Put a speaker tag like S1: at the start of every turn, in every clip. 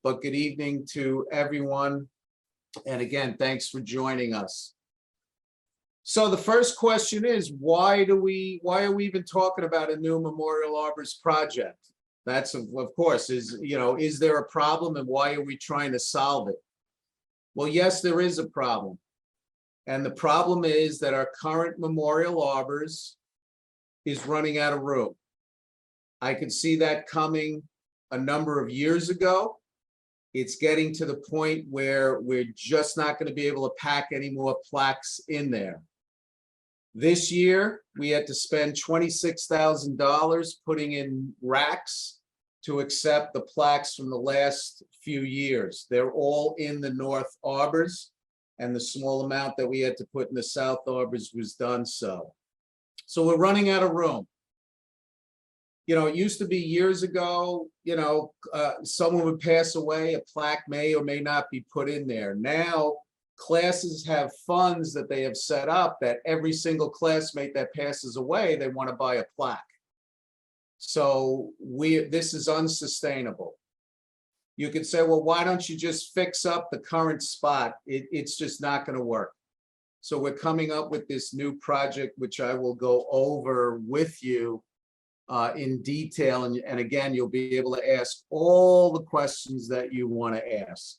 S1: but good evening to everyone. And again, thanks for joining us. So the first question is, why are we even talking about a new Memorial Arbors project? That's of course is there a problem, and why are we trying to solve it? Well, yes, there is a problem. And the problem is that our current Memorial Arbors is running out of room. I could see that coming a number of years ago. It's getting to the point where we're just not going to be able to pack any more plaques in there. This year, we had to spend $26,000 putting in racks to accept the plaques from the last few years. They're all in the North Arbors, and the small amount that we had to put in the South Arbors was done so. So we're running out of room. It used to be years ago, someone would pass away, a plaque may or may not be put in there. Now, classes have funds that they have set up that every single classmate that passes away, they want to buy a plaque. So this is unsustainable. You could say, well, why don't you just fix up the current spot? It's just not going to work. So we're coming up with this new project, which I will go over with you in detail. And again, you'll be able to ask all the questions that you want to ask.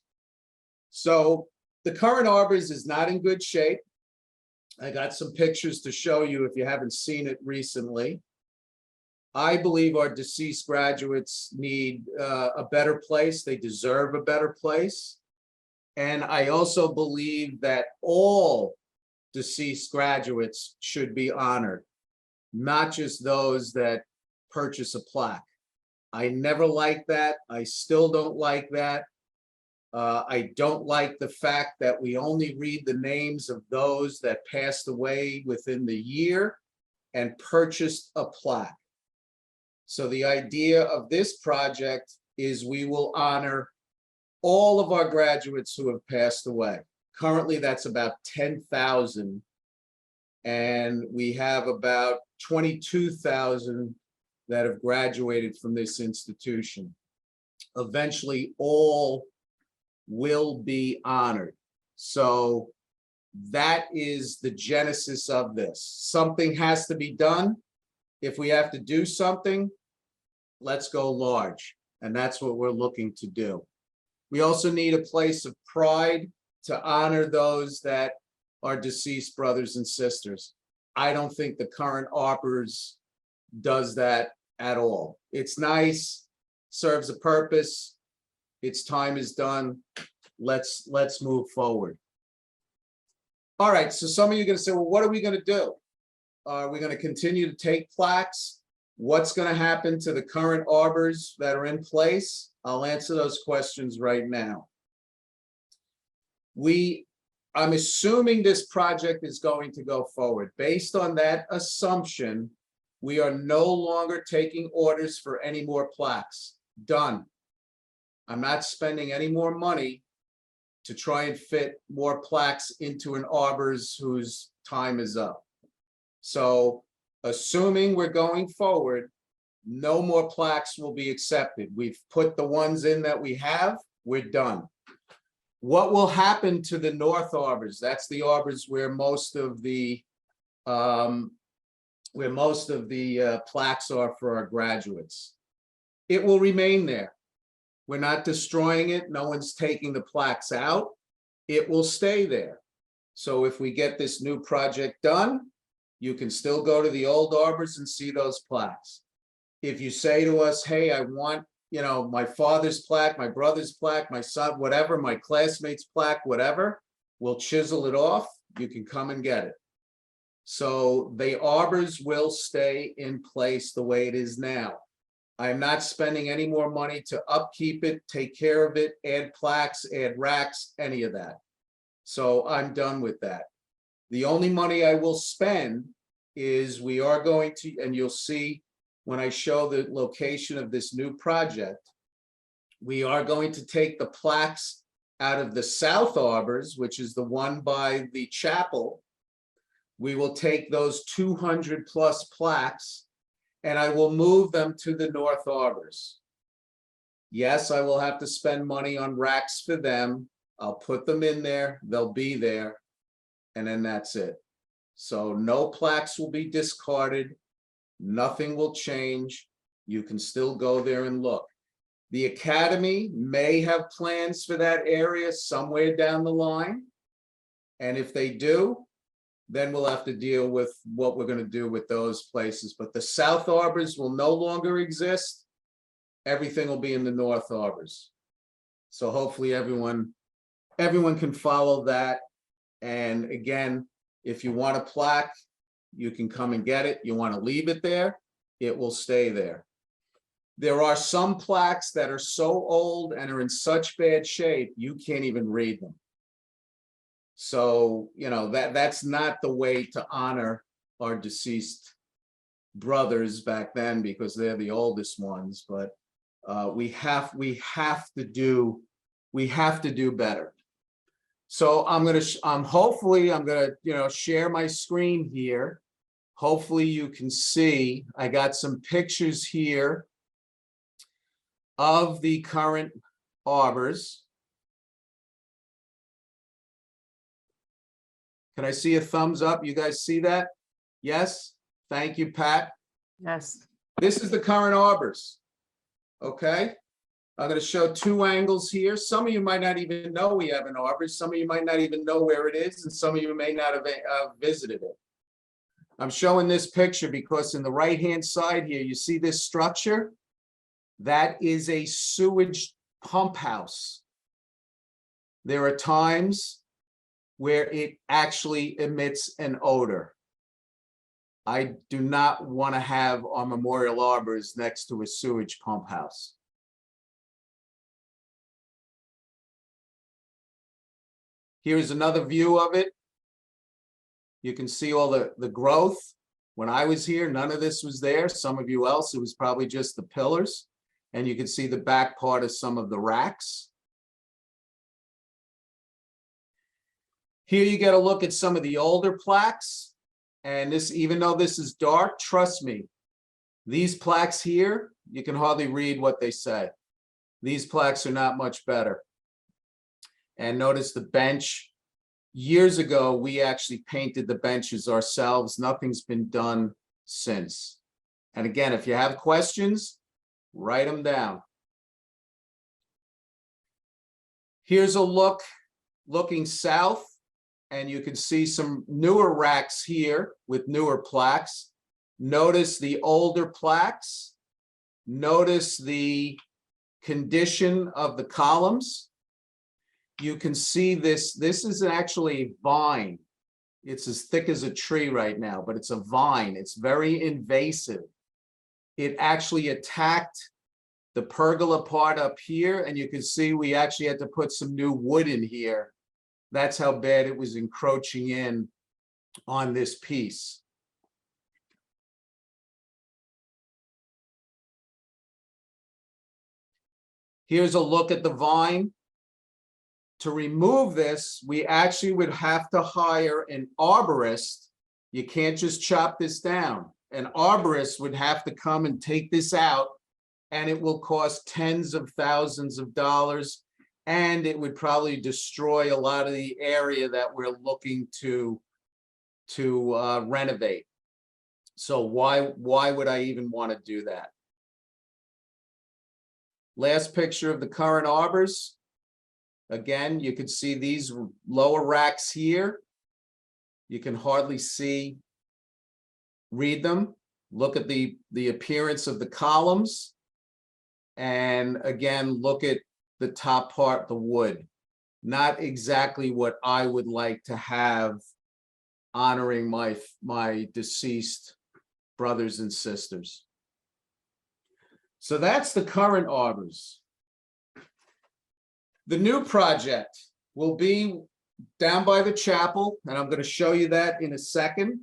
S1: So the current Arbors is not in good shape. I got some pictures to show you if you haven't seen it recently. I believe our deceased graduates need a better place. They deserve a better place. And I also believe that all deceased graduates should be honored, not just those that purchase a plaque. I never liked that. I still don't like that. I don't like the fact that we only read the names of those that passed away within the year and purchased a plaque. So the idea of this project is we will honor all of our graduates who have passed away. Currently, that's about 10,000. And we have about 22,000 that have graduated from this institution. Eventually, all will be honored. So that is the genesis of this. Something has to be done. If we have to do something, let's go large. And that's what we're looking to do. We also need a place of pride to honor those that are deceased brothers and sisters. I don't think the current Arbors does that at all. It's nice, serves a purpose. Its time is done. Let's move forward. All right, so some of you are going to say, well, what are we going to do? Are we going to continue to take plaques? What's going to happen to the current Arbors that are in place? I'll answer those questions right now. I'm assuming this project is going to go forward. Based on that assumption, we are no longer taking orders for any more plaques. Done. I'm not spending any more money to try and fit more plaques into an Arbors whose time is up. So assuming we're going forward, no more plaques will be accepted. We've put the ones in that we have, we're done. What will happen to the North Arbors? That's the Arbors where most of the plaques are for our graduates. It will remain there. We're not destroying it. No one's taking the plaques out. It will stay there. So if we get this new project done, you can still go to the old Arbors and see those plaques. If you say to us, hey, I want, my father's plaque, my brother's plaque, my son, whatever, my classmate's plaque, whatever, we'll chisel it off. You can come and get it. So the Arbors will stay in place the way it is now. I'm not spending any more money to upkeep it, take care of it, add plaques, add racks, any of that. So I'm done with that. The only money I will spend is we are going to, and you'll see when I show the location of this new project, we are going to take the plaques out of the South Arbors, which is the one by the chapel. We will take those 200 plus plaques and I will move them to the North Arbors. Yes, I will have to spend money on racks for them. I'll put them in there, they'll be there, and then that's it. So no plaques will be discarded, nothing will change. You can still go there and look. The academy may have plans for that area somewhere down the line. And if they do, then we'll have to deal with what we're going to do with those places. But the South Arbors will no longer exist. Everything will be in the North Arbors. So hopefully everyone can follow that. And again, if you want a plaque, you can come and get it. You want to leave it there, it will stay there. There are some plaques that are so old and are in such bad shape, you can't even read them. So, you know, that's not the way to honor our deceased brothers back then, because they're the oldest ones. But we have to do better. So hopefully I'm gonna share my screen here. Hopefully you can see I got some pictures here of the current arbors. Can I see a thumbs up? You guys see that? Yes? Thank you, Pat.
S2: Yes.
S1: This is the current arbors. Okay? I'm going to show two angles here. Some of you might not even know we have an arbor. Some of you might not even know where it is, and some of you may not have visited it. I'm showing this picture because in the right-hand side here, you see this structure? That is a sewage pump house. There are times where it actually emits an odor. I do not want to have our Memorial Arbors next to a sewage pump house. Here's another view of it. You can see all the growth. When I was here, none of this was there. Some of you else, it was probably just the pillars. And you can see the back part of some of the racks. Here you get a look at some of the older plaques. And this, even though this is dark, trust me, these plaques here, you can hardly read what they say. These plaques are not much better. And notice the bench. Years ago, we actually painted the benches ourselves. Nothing's been done since. And again, if you have questions, write them down. Here's a look, looking south, and you can see some newer racks here with newer plaques. Notice the older plaques. Notice the condition of the columns. You can see this is actually a vine. It's as thick as a tree right now, but it's a vine. It's very invasive. It actually attacked the pergola part up here, and you can see we actually had to put some new wood in here. That's how bad it was encroaching in on this piece. Here's a look at the vine. To remove this, we actually would have to hire an arborist. You can't just chop this down. An arborist would have to come and take this out, and it will cost tens of thousands of dollars, and it would probably destroy a lot of the area that we're looking to renovate. So why would I even want to do that? Last picture of the current arbors. Again, you can see these lower racks here. You can hardly read them. Look at the appearance of the columns. And again, look at the top part, the wood. Not exactly what I would like to have honoring my deceased brothers and sisters. So that's the current arbors. The new project will be down by the chapel, and I'm going to show you that in a second.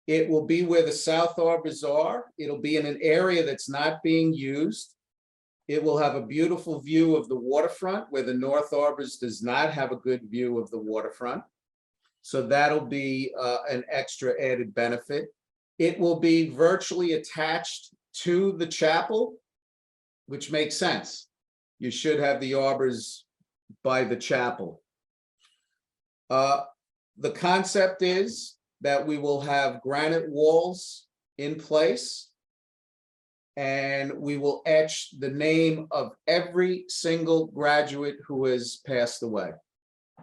S1: It will be where the South Arbors are. It'll be in an area that's not being used. It will have a beautiful view of the waterfront, where the North Arbors does not have a good view of the waterfront. So that'll be an extra added benefit. It will be virtually attached to the chapel. which makes sense. You should have the arbors by the chapel. The concept is that we will have granite walls in place, and we will etch the name of every single graduate who has passed away.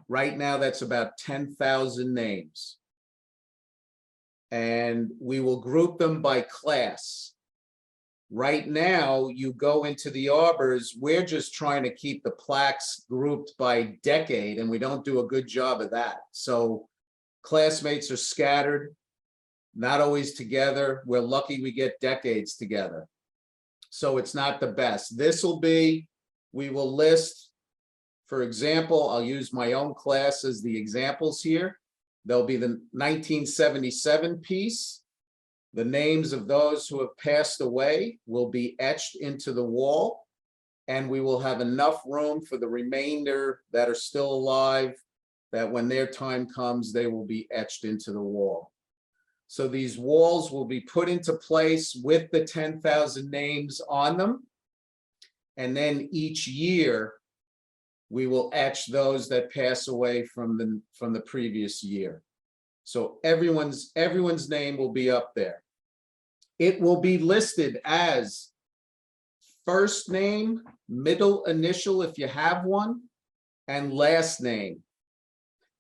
S1: Right now, that's about 10,000 names. And we will group them by class. Right now, you go into the arbors, we're just trying to keep the plaques grouped by decade, and we don't do a good job of that. So classmates are scattered, not always together. We're lucky we get decades together. So it's not the best. This will be, we will list, for example, I'll use my own class as the examples here. There'll be the 1977 piece. The names of those who have passed away will be etched into the wall, and we will have enough room for the remainder that are still alive, that when their time comes, they will be etched into the wall. So these walls will be put into place with the 10,000 names on them. And then each year, we will etch those that pass away from the previous year. So everyone's name will be up there. It will be listed as first name, middle initial if you have one, and last name.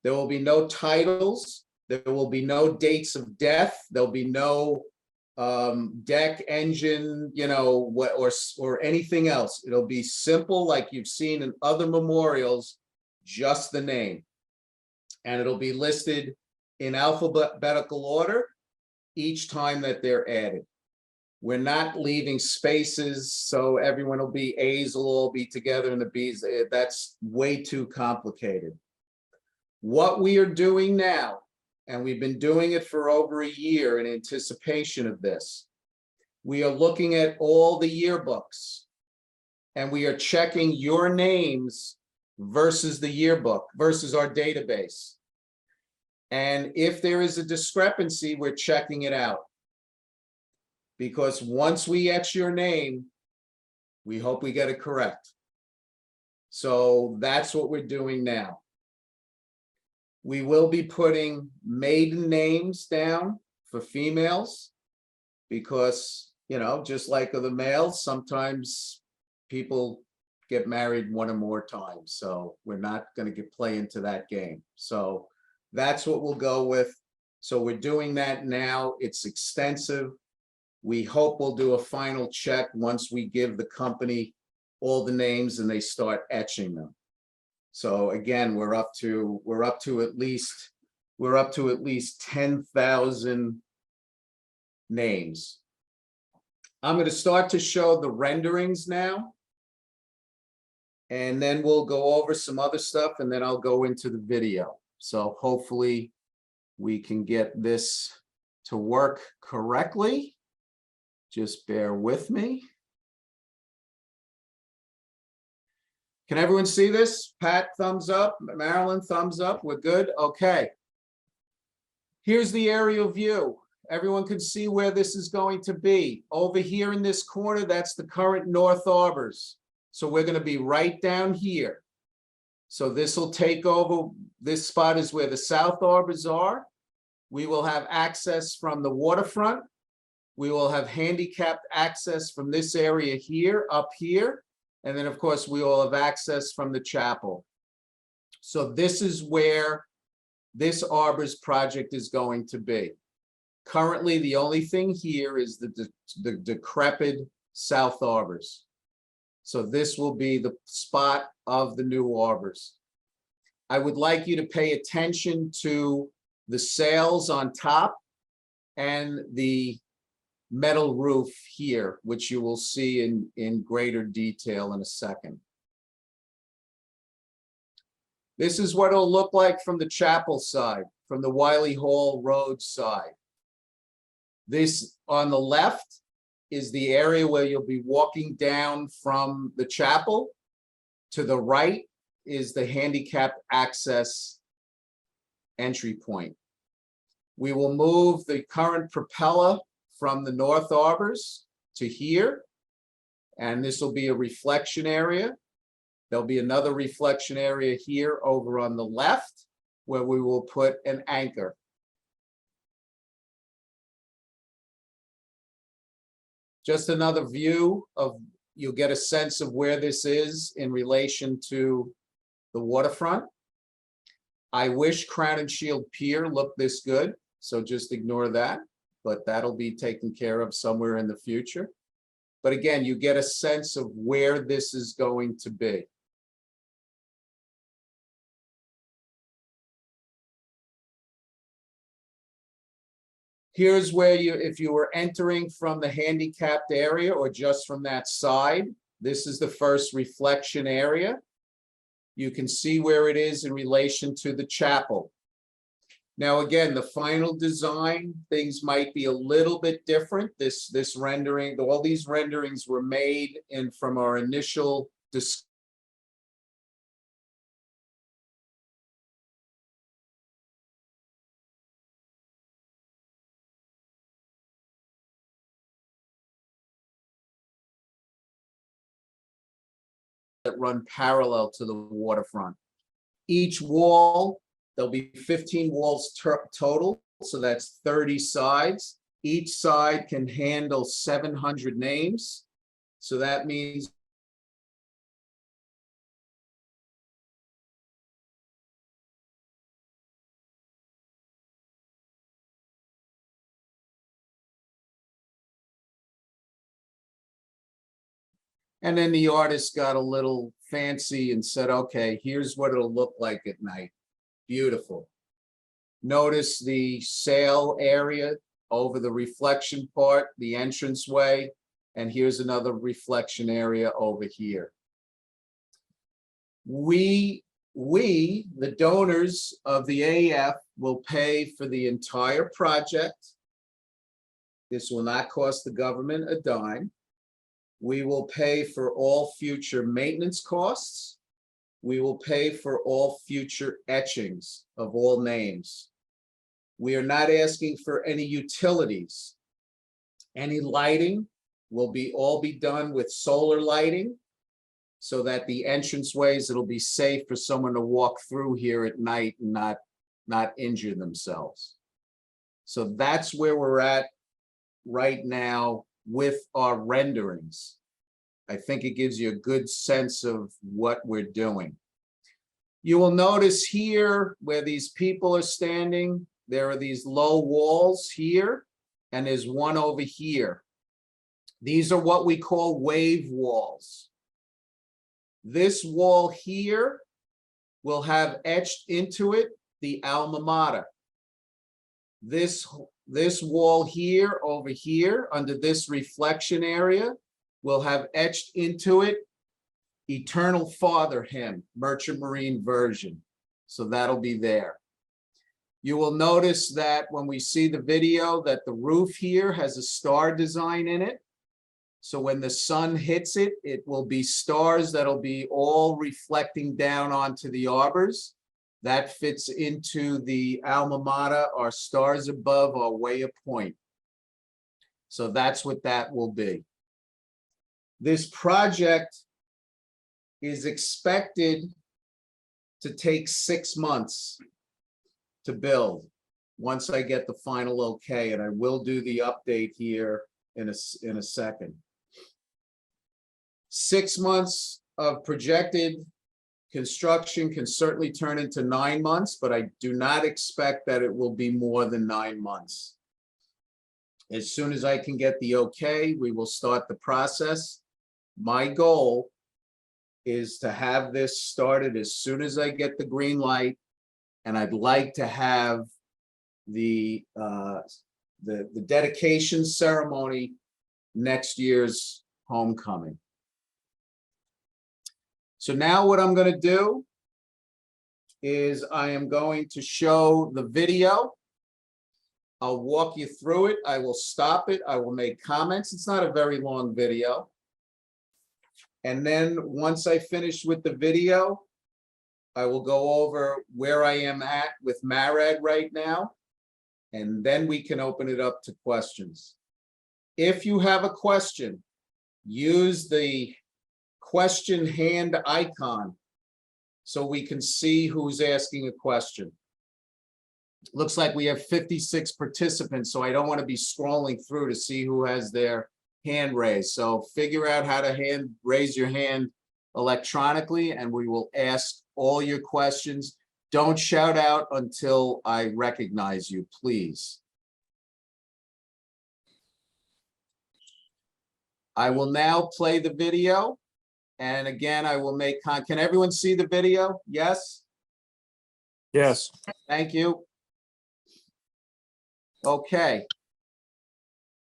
S1: There will be no titles. There will be no dates of death. There'll be no deck, engine, you know, or anything else. It'll be simple, like you've seen in other memorials, just the name. And it'll be listed in alphabetical order each time that they're added. We're not leaving spaces, so everyone will be A's will all be together and the B's. That's way too complicated. What we are doing now, and we've been doing it for over a year in anticipation of this, we are looking at all the yearbooks, and we are checking your names versus the yearbook, versus our database. And if there is a discrepancy, we're checking it out. Because once we etch your name, we hope we get it correct. So that's what we're doing now. We will be putting maiden names down for females because, you know, just like the males, sometimes people get married one or more times. So we're not going to play into that game. So that's what we'll go with. So we're doing that now. It's extensive. We hope we'll do a final check once we give the company all the names and they start etching them. So again, we're up to at least 10,000 names. I'm going to start to show the renderings now, and then we'll go over some other stuff, and then I'll go into the video. So hopefully we can get this to work correctly. Just bear with me. Can everyone see this? Pat, thumbs up. Marilyn, thumbs up. We're good. Okay. Here's the aerial view. Everyone can see where this is going to be. Over here in this corner, that's the current North Arbors. So we're going to be right down here. So this will take over. This spot is where the South Arbors are. We will have access from the waterfront. We will have handicapped access from this area here, up here. And then, of course, we will have access from the chapel. So this is where this Arbors project is going to be. Currently, the only thing here is the decrepit South Arbors. So this will be the spot of the new Arbors. I would like you to pay attention to the sails on top and the metal roof here, which you will see in greater detail in a second. This is what it'll look like from the chapel side, from the Wiley Hall Road side. This on the left is the area where you'll be walking down from the chapel. To the right is the handicapped access entry point. We will move the current propeller from the North Arbors to here. And this will be a reflection area. There'll be another reflection area here over on the left where we will put an anchor. Just another view of, you'll get a sense of where this is in relation to the waterfront. I wish Crown and Shield Pier looked this good, so just ignore that, but that'll be taken care of somewhere in the future. But again, you get a sense of where this is going to be. Here's where you, if you were entering from the handicapped area or just from that side, this is the first reflection area. You can see where it is in relation to the chapel. Now, again, the final design, things might be a little bit different. This rendering, all these renderings were made from our initial discussion. That run parallel to the waterfront. Each wall, there'll be 15 walls total, so that's 30 sides. Each side can handle 700 names. So that means and then the artist got a little fancy and said, okay, here's what it'll look like at night. Beautiful. Notice the sail area over the reflection part, the entranceway, and here's another reflection area over here. We, the donors of the AAF, will pay for the entire project. This will not cost the government a dime. We will pay for all future maintenance costs. We will pay for all future etchings of all names. We are not asking for any utilities. Any lighting will all be done with solar lighting so that the entranceways, it'll be safe for someone to walk through here at night and not injure themselves. So that's where we're at right now with our renderings. I think it gives you a good sense of what we're doing. You will notice here where these people are standing, there are these low walls here, and there's one over here. These are what we call wave walls. This wall here will have etched into it the alma mater. This wall here, over here, under this reflection area, will have etched into it Eternal Father hymn, Merchant Marine version. So that'll be there. You will notice that when we see the video that the roof here has a star design in it. So when the sun hits it, it will be stars that'll be all reflecting down onto the arbors. That fits into the alma mater, our stars above, our way of point. So that's what that will be. This project is expected to take 6 months to build once I get the final okay, and I will do the update here in a second. 6 months of projected construction can certainly turn into 9 months, but I do not expect that it will be more than 9 months. As soon as I can get the okay, we will start the process. My goal is to have this started as soon as I get the green light, and I'd like to have the dedication ceremony next year's homecoming. So now what I'm going to do is I am going to show the video. I'll walk you through it. I will stop it. I will make comments. It's not a very long video. And then once I finish with the video, I will go over where I am at with MARAD right now, and then we can open it up to questions. If you have a question use the question hand icon so we can see who's asking a question. Looks like we have 56 participants, so I don't want to be scrolling through to see who has their hand raised. So figure out how to raise your hand electronically, and we will ask all your questions. Don't shout out until I recognize you, please. I will now play the video. And again, I will make can everyone see the video? Yes?
S2: Yes.
S1: Thank you. Okay.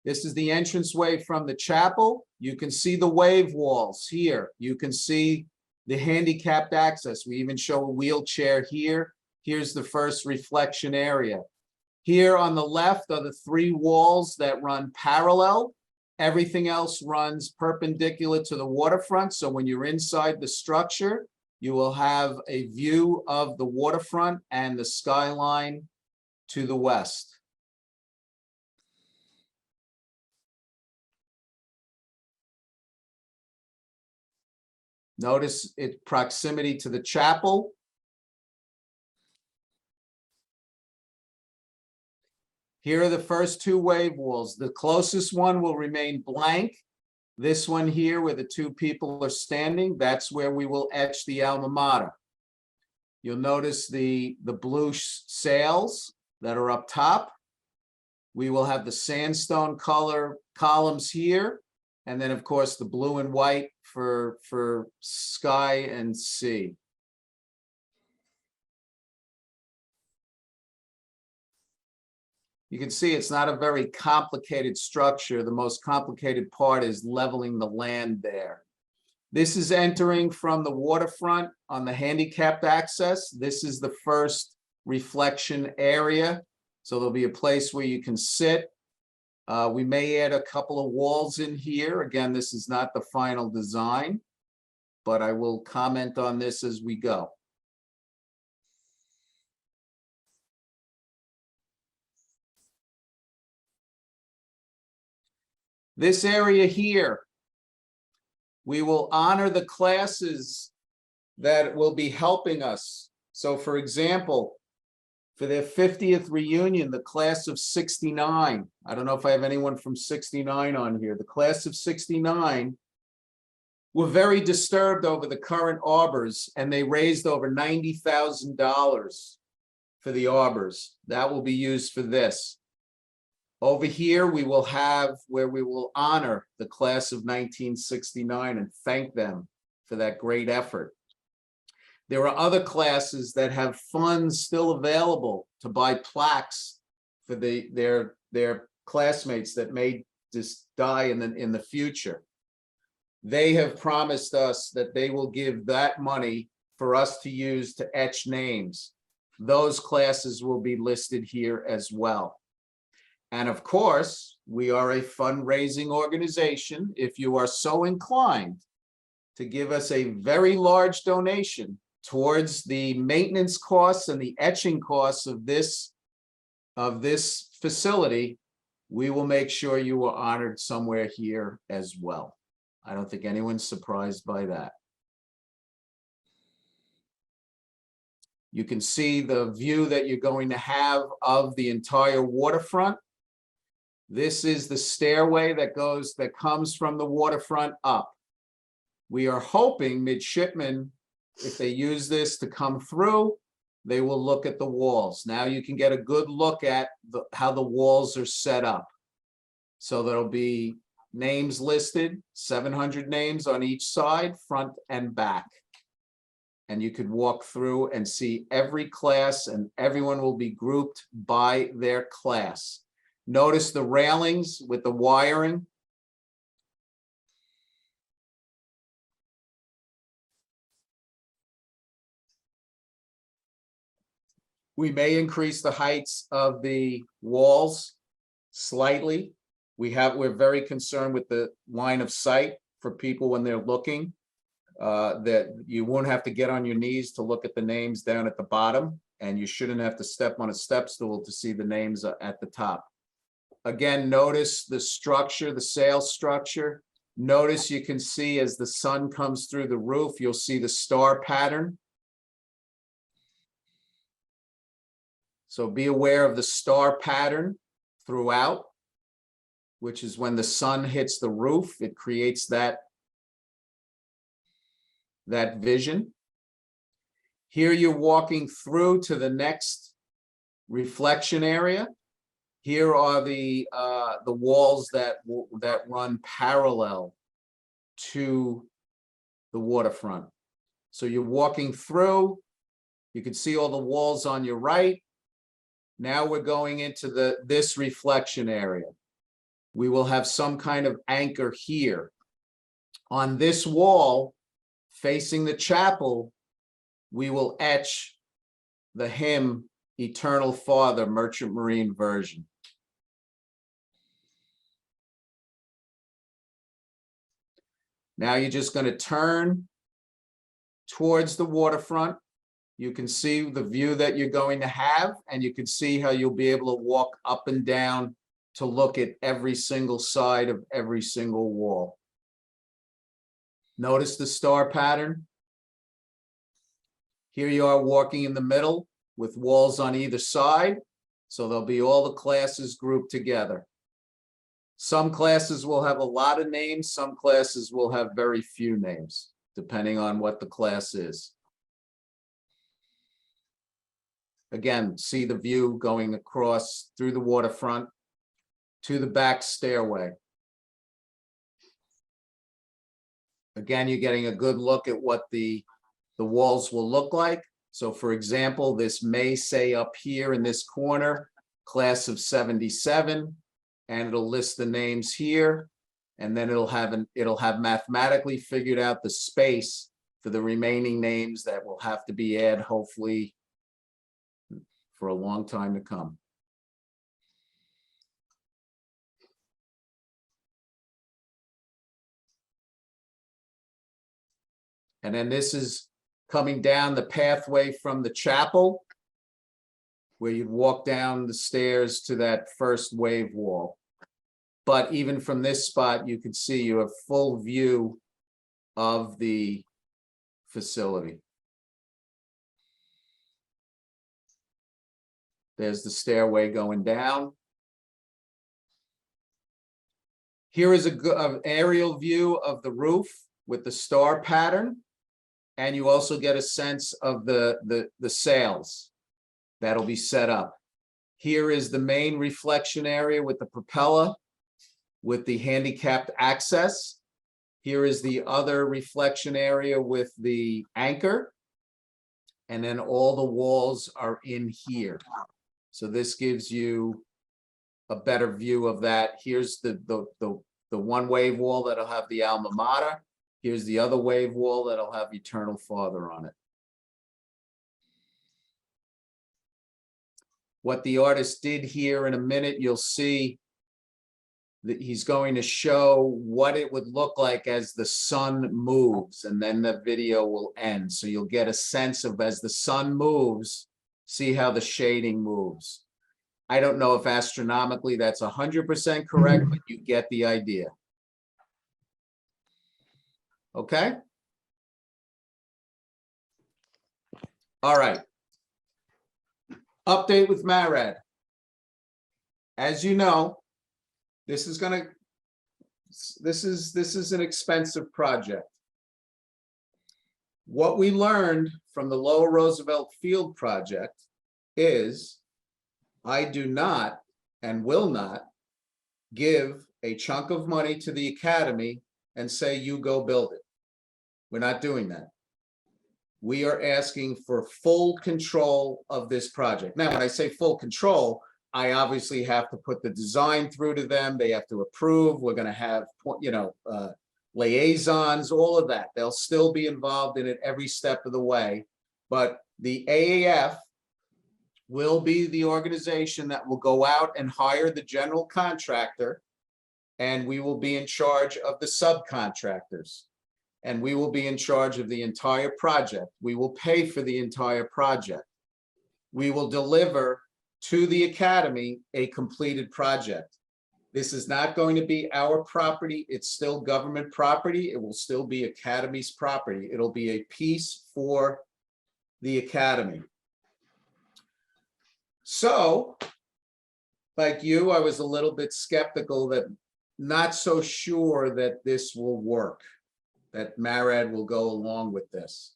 S1: This is the entranceway from the chapel. You can see the wave walls here. You can see the handicapped access. We even show a wheelchair here. Here's the first reflection area. Here on the left are the 3 walls that run parallel. Everything else runs perpendicular to the waterfront. So when you're inside the structure, you will have a view of the waterfront and the skyline to the west. Notice its proximity to the chapel. Here are the first 2 wave walls. The closest one will remain blank. This one here where the 2 people are standing, that's where we will etch the alma mater. You'll notice the blue sails that are up top. We will have the sandstone color columns here. And then of course the blue and white for sky and sea. You can see it's not a very complicated structure. The most complicated part is leveling the land there. This is entering from the waterfront on the handicapped access. This is the first reflection area. So there'll be a place where you can sit. We may add a couple of walls in here. Again, this is not the final design, but I will comment on this as we go. This area here, we will honor the classes that will be helping us. So for example, for their 50th reunion, the class of 69, I don't know if I have anyone from 69 on here, the class of 69 were very disturbed over the current arbors, and they raised over $90,000 for the arbors. That will be used for this. Over here, we will have where we will honor the class of 1969 and thank them for that great effort. There are other classes that have funds still available to buy plaques for their classmates that may just die in the future. They have promised us that they will give that money for us to use to etch names. Those classes will be listed here as well. And of course, we are a fundraising organization. If you are so inclined to give us a very large donation towards the maintenance costs and the etching costs of this facility, we will make sure you are honored somewhere here as well. I don't think anyone's surprised by that. You can see the view that you're going to have of the entire waterfront. This is the stairway that comes from the waterfront up. We are hoping midshipmen, if they use this to come through, they will look at the walls. Now you can get a good look at how the walls are set up. So there'll be names listed, 700 names on each side, front and back. And you could walk through and see every class, and everyone will be grouped by their class. Notice the railings with the wiring. We may increase the heights of the walls slightly. We're very concerned with the line of sight for people when they're looking, that you won't have to get on your knees to look at the names down at the bottom, and you shouldn't have to step on a step stool to see the names at the top. Again, notice the structure, the sail structure. Notice you can see as the sun comes through the roof, you'll see the star pattern. So be aware of the star pattern throughout, which is when the sun hits the roof, it creates that vision. Here you're walking through to the next reflection area. Here are the walls that run parallel to the waterfront. So you're walking through, you can see all the walls on your right. Now we're going into this reflection area. We will have some kind of anchor here. On this wall, facing the chapel, we will etch the hymn, Eternal Father, Merchant Marine version. Now you're just going to turn towards the waterfront. You can see the view that you're going to have, and you can see how you'll be able to walk up and down to look at every single side of every single wall. Notice the star pattern. Here you are walking in the middle with walls on either side. So there'll be all the classes grouped together. Some classes will have a lot of names. Some classes will have very few names, depending on what the class is. Again, see the view going across through the waterfront to the back stairway. Again, you're getting a good look at what the walls will look like. So for example, this may say up here in this corner, class of 77, and it'll list the names here, and then it'll have mathematically figured out the space for the remaining names that will have to be added, hopefully for a long time to come. And then this is coming down the pathway from the chapel, where you'd walk down the stairs to that first wave wall. But even from this spot, you can see you have full view of the facility. There's the stairway going down. Here is an aerial view of the roof with the star pattern. And you also get a sense of the sails that'll be set up. Here is the main reflection area with the propeller, with the handicapped access. Here is the other reflection area with the anchor. And then all the walls are in here. So this gives you a better view of that. Here's the one wave wall that'll have the alma mater. Here's the other wave wall that'll have Eternal Father on it. What the artist did here in a minute, you'll see that he's going to show what it would look like as the sun moves, and then the video will end. So you'll get a sense of, as the sun moves, see how the shading moves. I don't know if astronomically that's 100% correct, but you get the idea. Okay. All right. Update with MARAD. As you know, this is an expensive project. What we learned from the Lower Roosevelt Field project is I do not and will not give a chunk of money to the academy and say, you go build it. We're not doing that. We are asking for full control of this project. Now, when I say full control, I obviously have to put the design through to them. They have to approve. We're going to have, liaisons, all of that. They'll still be involved in it every step of the way. But the AAF will be the organization that will go out and hire the general contractor, and we will be in charge of the subcontractors, and we will be in charge of the entire project. We will pay for the entire project. We will deliver to the academy a completed project. This is not going to be our property. It's still government property. It will still be Academy's property. It'll be a piece for the Academy. So, like you, I was a little bit skeptical, that not so sure that this will work, that MARAD will go along with this.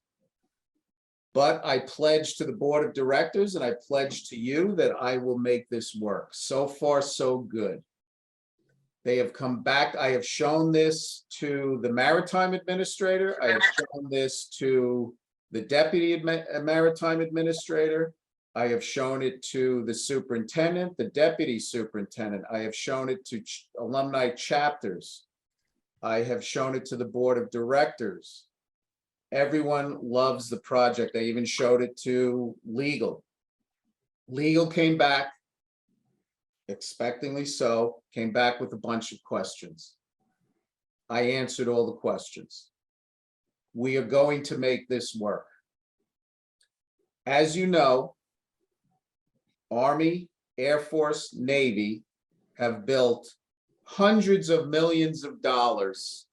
S1: But I pledged to the board of directors and I pledged to you that I will make this work. So far, so good. They have come back. I have shown this to the Maritime Administrator. I have shown this to the Deputy Maritime Administrator. I have shown it to the Superintendent, the Deputy Superintendent. I have shown it to alumni chapters. I have shown it to the Board of Directors. Everyone loves the project. I even showed it to legal. Legal came back, expectingly so, came back with a bunch of questions. I answered all the questions. We are going to make this work. As you know, Army, Air Force, Navy have built hundreds of millions of dollars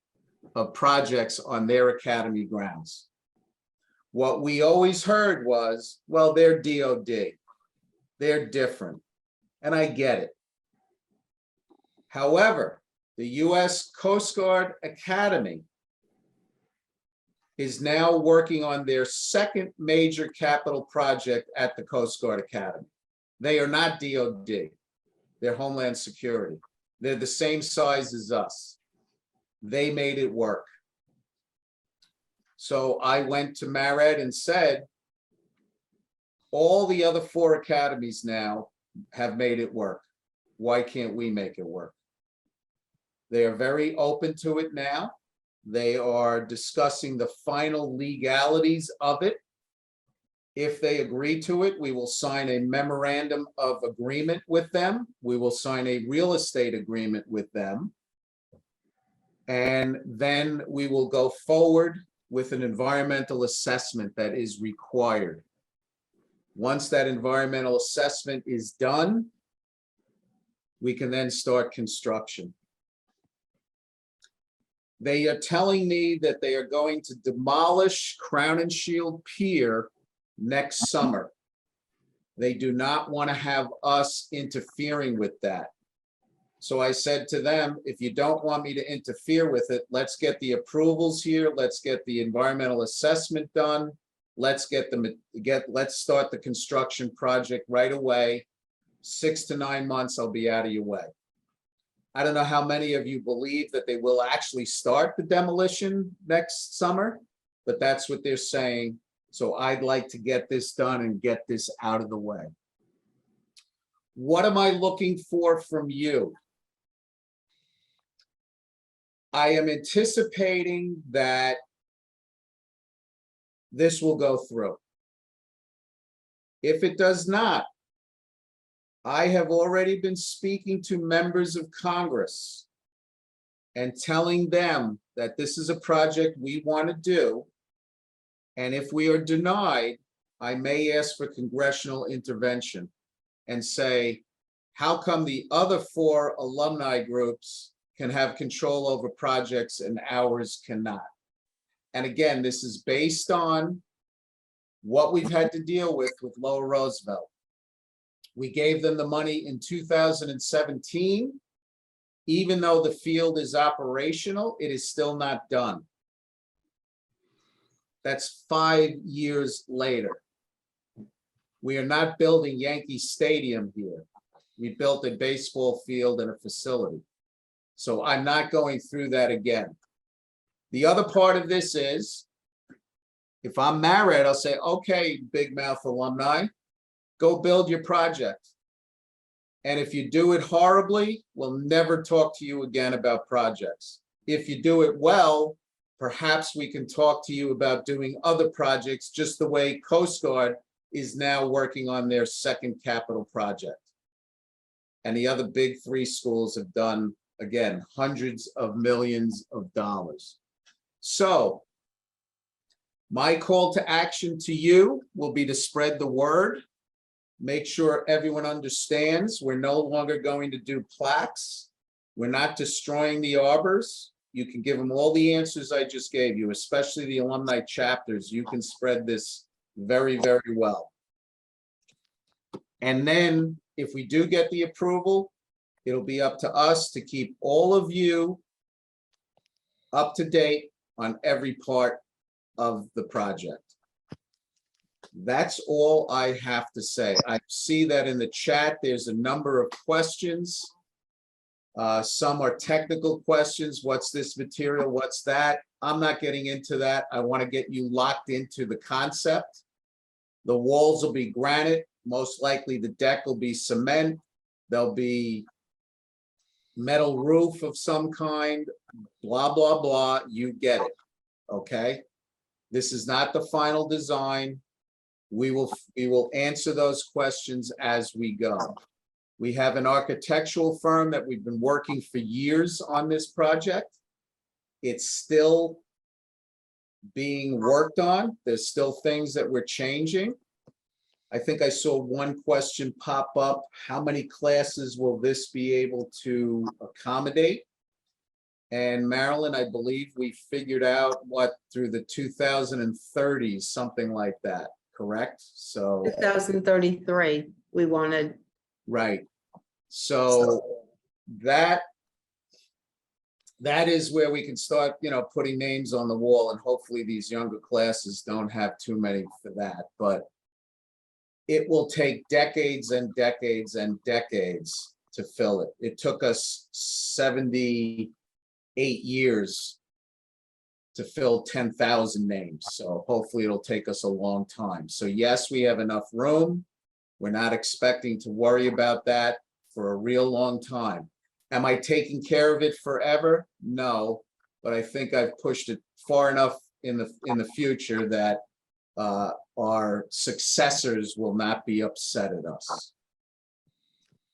S1: of projects on their academy grounds. What we always heard was, well, they're DOD. They're different. And I get it. However, the U.S. Coast Guard Academy is now working on their second major capital project at the Coast Guard Academy. They are not DOD. They're Homeland Security. They're the same size as us. They made it work. So I went to MARAD and said, all the other 4 academies now have made it work. Why can't we make it work? They are very open to it now. They are discussing the final legalities of it. If they agree to it, we will sign a memorandum of agreement with them. We will sign a real estate agreement with them. And then we will go forward with an environmental assessment that is required. Once that environmental assessment is done, we can then start construction. They are telling me that they are going to demolish Crown and Shield Pier next summer. They do not want to have us interfering with that. So I said to them, if you don't want me to interfere with it, let's get the approvals here. Let's get the environmental assessment done. Let's let's start the construction project right away. 6 to 9 months, I'll be out of your way. I don't know how many of you believe that they will actually start the demolition next summer, but that's what they're saying. So I'd like to get this done and get this out of the way. What am I looking for from you? I am anticipating that this will go through. If it does not, I have already been speaking to members of Congress and telling them that this is a project we want to do. And if we are denied, I may ask for congressional intervention and say, how come the other 4 alumni groups can have control over projects and ours cannot? And again, this is based on what we've had to deal with Lower Roosevelt. We gave them the money in 2017. Even though the field is operational, it is still not done. That's 5 years later. We are not building Yankee Stadium here. We built a baseball field and a facility. So I'm not going through that again. The other part of this is, if I'm MARAD, I'll say, okay, big mouth alumni, go build your project. And if you do it horribly, we'll never talk to you again about projects. If you do it well, perhaps we can talk to you about doing other projects, just the way Coast Guard is now working on their second capital project. And the other big 3 schools have done, again, hundreds of millions of dollars. So my call to action to you will be to spread the word. Make sure everyone understands we're no longer going to do plaques. We're not destroying the arbors. You can give them all the answers I just gave you, especially the alumni chapters. You can spread this very, very well. And then if we do get the approval, it'll be up to us to keep all of you up to date on every part of the project. That's all I have to say. I see that in the chat, there's a number of questions. Some are technical questions. What's this material? What's that? I'm not getting into that. I want to get you locked into the concept. The walls will be granite. Most likely the deck will be cement. There'll be metal roof of some kind, blah, blah, blah. You get it, okay? This is not the final design. We will answer those questions as we go. We have an architectural firm that we've been working for years on this project. It's still being worked on. There's still things that we're changing. I think I saw one question pop up. How many classes will this be able to accommodate? And Marilyn, I believe we figured out what through the 2030s, something like that, correct? So
S3: 2033, we wanted.
S1: right. So that is where we can start, putting names on the wall, and hopefully these younger classes don't have too many for that. But it will take decades and decades and decades to fill it. It took us 78 years to fill 10,000 names. So hopefully it'll take us a long time. So yes, we have enough room. We're not expecting to worry about that for a real long time. Am I taking care of it forever? No, but I think I've pushed it far enough in the future that our successors will not be upset at us.